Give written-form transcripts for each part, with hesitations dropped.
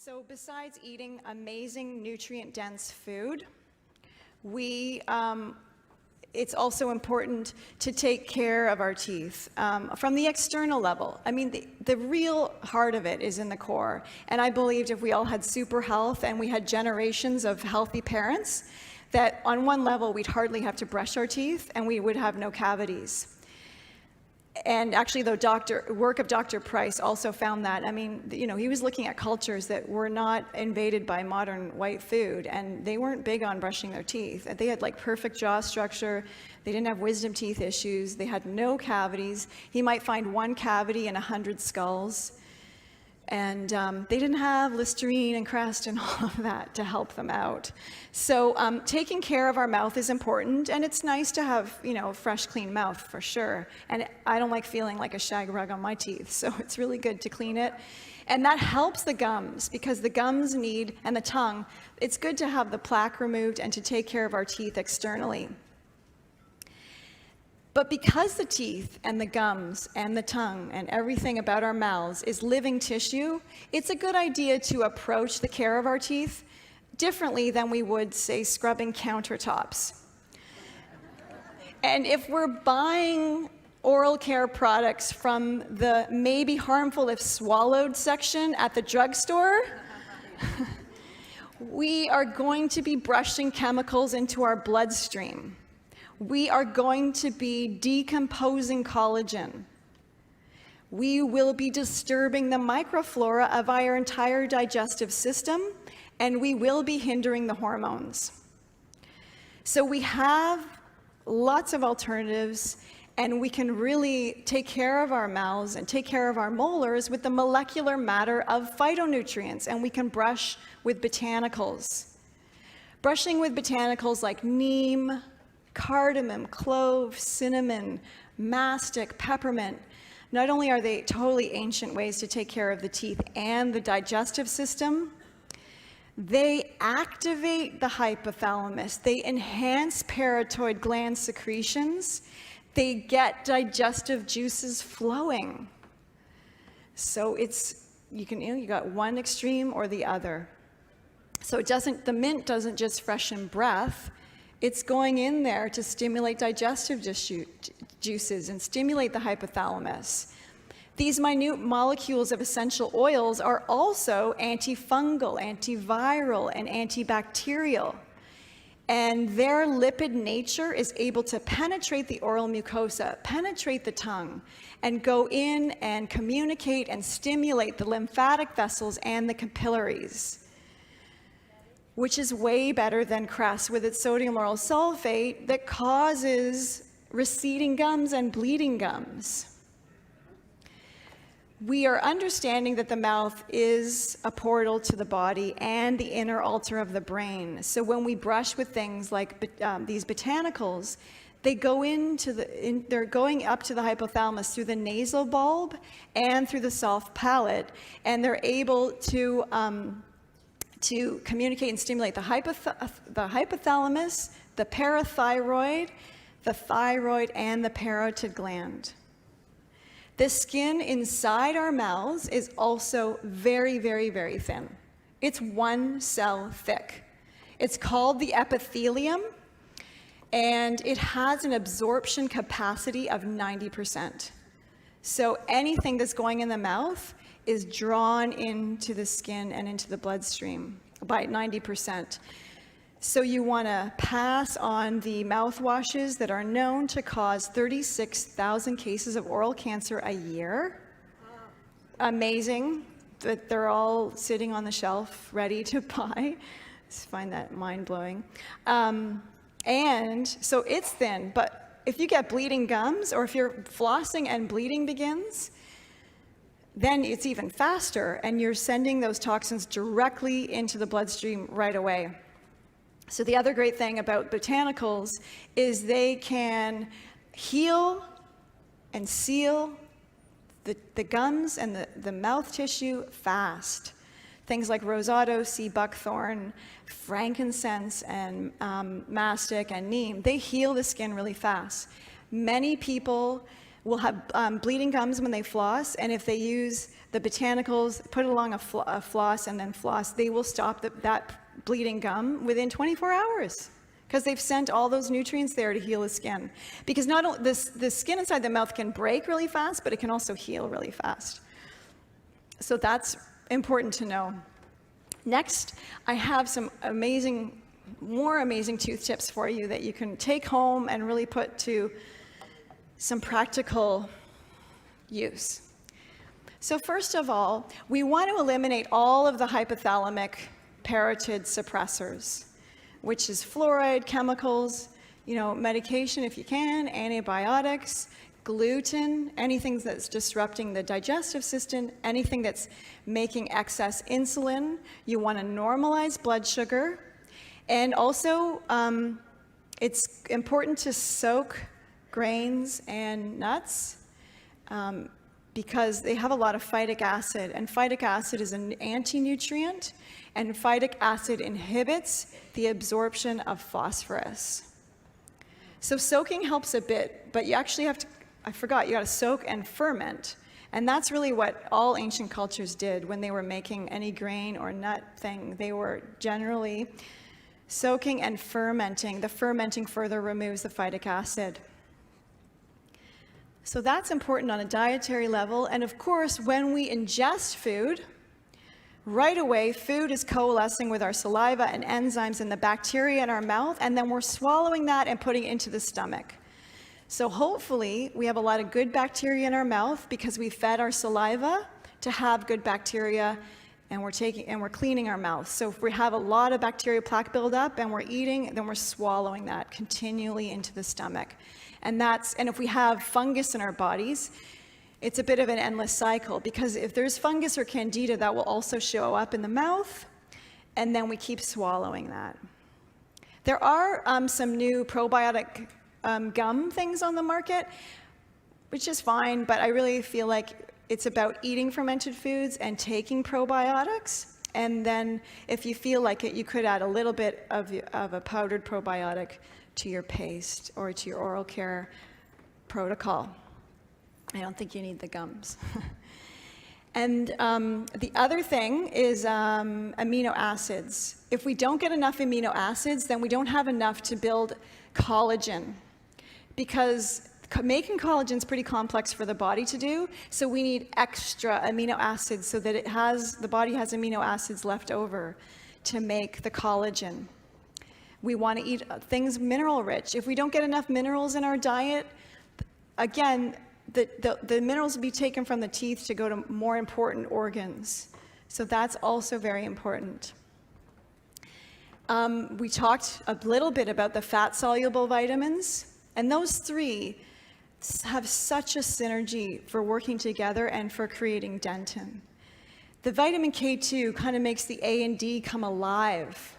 So besides eating amazing nutrient-dense food, it's also important to take care of our teeth from the external level. I mean, the real heart of it is in the core. And I believed if we all had super health and we had generations of healthy parents, that on one level we'd hardly have to brush our teeth and we would have no cavities. And actually, the work of Dr. Price also found that. I mean, you know, he was looking at cultures that were not invaded by modern white food, and they weren't big on brushing their teeth. They had like perfect jaw structure. They didn't have wisdom teeth issues. They had no cavities. He might find one cavity in 100 skulls. And they didn't have Listerine and Crest and all of that to help them out. So taking care of our mouth is important, and it's nice to have, you know, a fresh, clean mouth for sure. And I don't like feeling like a shag rug on my teeth, so it's really good to clean it. And that helps the gums, because the gums need, and the tongue, it's good to have the plaque removed and to take care of our teeth externally. But because the teeth and the gums and the tongue and everything about our mouths is living tissue, it's a good idea to approach the care of our teeth differently than we would, say, scrubbing countertops. And if we're buying oral care products from the maybe harmful if swallowed section at the drugstore, we are going to be brushing chemicals into our bloodstream. We are going to be decomposing collagen. We will be disturbing the microflora of our entire digestive system, and we will be hindering the hormones. So we have lots of alternatives, and we can really take care of our mouths and take care of our molars with the molecular matter of phytonutrients, and we can brush with botanicals. Brushing with botanicals like neem, cardamom, clove, cinnamon, mastic, peppermint. Not only are they totally ancient ways to take care of the teeth and the digestive system, they activate the hypothalamus. They enhance parotid gland secretions. They get digestive juices flowing. So you got one extreme or the other. So the mint doesn't just freshen breath. It's going in there to stimulate digestive juices and stimulate the hypothalamus. These minute molecules of essential oils are also antifungal, antiviral, and antibacterial. And their lipid nature is able to penetrate the oral mucosa, penetrate the tongue, and go in and communicate and stimulate the lymphatic vessels and the capillaries, which is way better than Crest with its sodium lauryl sulfate that causes receding gums and bleeding gums. We are understanding that the mouth is a portal to the body and the inner altar of the brain. So when we brush with things like these botanicals, they go they're going up to the hypothalamus through the nasal bulb and through the soft palate, and they're able to communicate and stimulate the hypothalamus, the parathyroid, the thyroid, and the parotid gland. The skin inside our mouths is also very, very, very thin. It's 1 cell thick. It's called the epithelium, and it has an absorption capacity of 90%. So anything that's going in the mouth is drawn into the skin and into the bloodstream by 90%. So you want to pass on the mouthwashes that are known to cause 36,000 cases of oral cancer a year. Amazing that they're all sitting on the shelf ready to buy. I just find that mind-blowing. And so it's thin, but if you get bleeding gums, or if you're flossing and bleeding begins, then it's even faster, and you're sending those toxins directly into the bloodstream right away. So the other great thing about botanicals is they can heal and seal the gums and the mouth tissue fast. Things like rosato, sea buckthorn, frankincense, and mastic and neem, they heal the skin really fast. Many people will have bleeding gums when they floss, and if they use the botanicals, put it along a floss and then floss, they will stop that bleeding gum within 24 hours because they've sent all those nutrients there to heal the skin. Because not only the skin inside the mouth can break really fast, but it can also heal really fast. So that's important to know. Next, I have some more amazing tooth tips for you that you can take home and really put to some practical use. So first of all, we want to eliminate all of the hypothalamic parotid suppressors, which is fluoride, chemicals, medication if you can, antibiotics, gluten, anything that's disrupting the digestive system, anything that's making excess insulin. You want to normalize blood sugar. And also, it's important to soak grains and nuts because they have a lot of phytic acid, and phytic acid is an anti-nutrient, and phytic acid inhibits the absorption of phosphorus. So soaking helps a bit, but you actually have to, I forgot, you got to soak and ferment. And that's really what all ancient cultures did when they were making any grain or nut thing. They were generally soaking and fermenting. The fermenting further removes the phytic acid. So that's important on a dietary level. And of course, when we ingest food, right away, food is coalescing with our saliva and enzymes and the bacteria in our mouth, and then we're swallowing that and putting it into the stomach. So hopefully, we have a lot of good bacteria in our mouth because we fed our saliva to have good bacteria, and we're cleaning our mouth. So if we have a lot of bacteria plaque buildup and we're eating, then we're swallowing that continually into the stomach. And if we have fungus in our bodies, it's a bit of an endless cycle, because if there's fungus or candida, that will also show up in the mouth, and then we keep swallowing that. There are some new probiotic gum things on the market, which is fine, but I really feel like it's about eating fermented foods and taking probiotics. And then if you feel like it, you could add a little bit of a powdered probiotic to your paste or to your oral care protocol. I don't think you need the gums. And the other thing is amino acids. If we don't get enough amino acids, then we don't have enough to build collagen, because making collagen is pretty complex for the body to do, so we need extra amino acids so that the body has amino acids left over to make the collagen. We want to eat things mineral rich. If we don't get enough minerals in our diet, again, the minerals will be taken from the teeth to go to more important organs. So that's also very important. We talked a little bit about the fat-soluble vitamins, and those three have such a synergy for working together and for creating dentin. The vitamin K2 kind of makes the A and D come alive.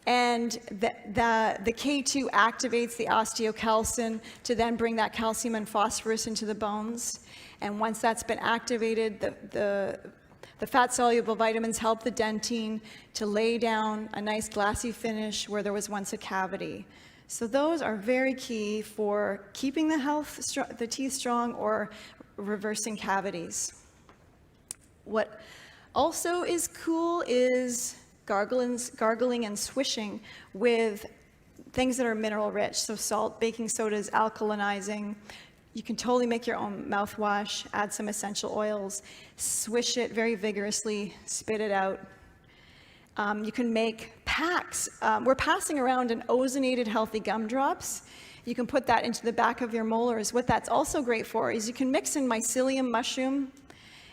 And the K2 activates the osteocalcin to then bring that calcium and phosphorus into the bones. And once that's been activated, the fat-soluble vitamins help the dentine to lay down a nice glassy finish where there was once a cavity. So those are very key for keeping the teeth strong or reversing cavities. What also is cool is gargling and swishing with things that are mineral rich. So salt, baking soda is alkalinizing. You can totally make your own mouthwash, add some essential oils, swish it very vigorously, spit it out. You can make packs. We're passing around an ozonated healthy gum drops. You can put that into the back of your molars. What that's also great for is you can mix in mycelium mushroom,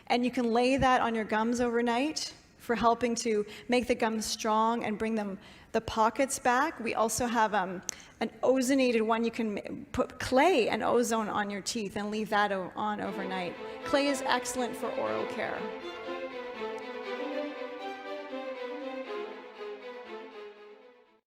and you can lay that on your gums overnight for helping to make the gums strong and bring the pockets back. We also have an ozonated one. You can put clay and ozone on your teeth and leave that on overnight. Clay is excellent for oral care.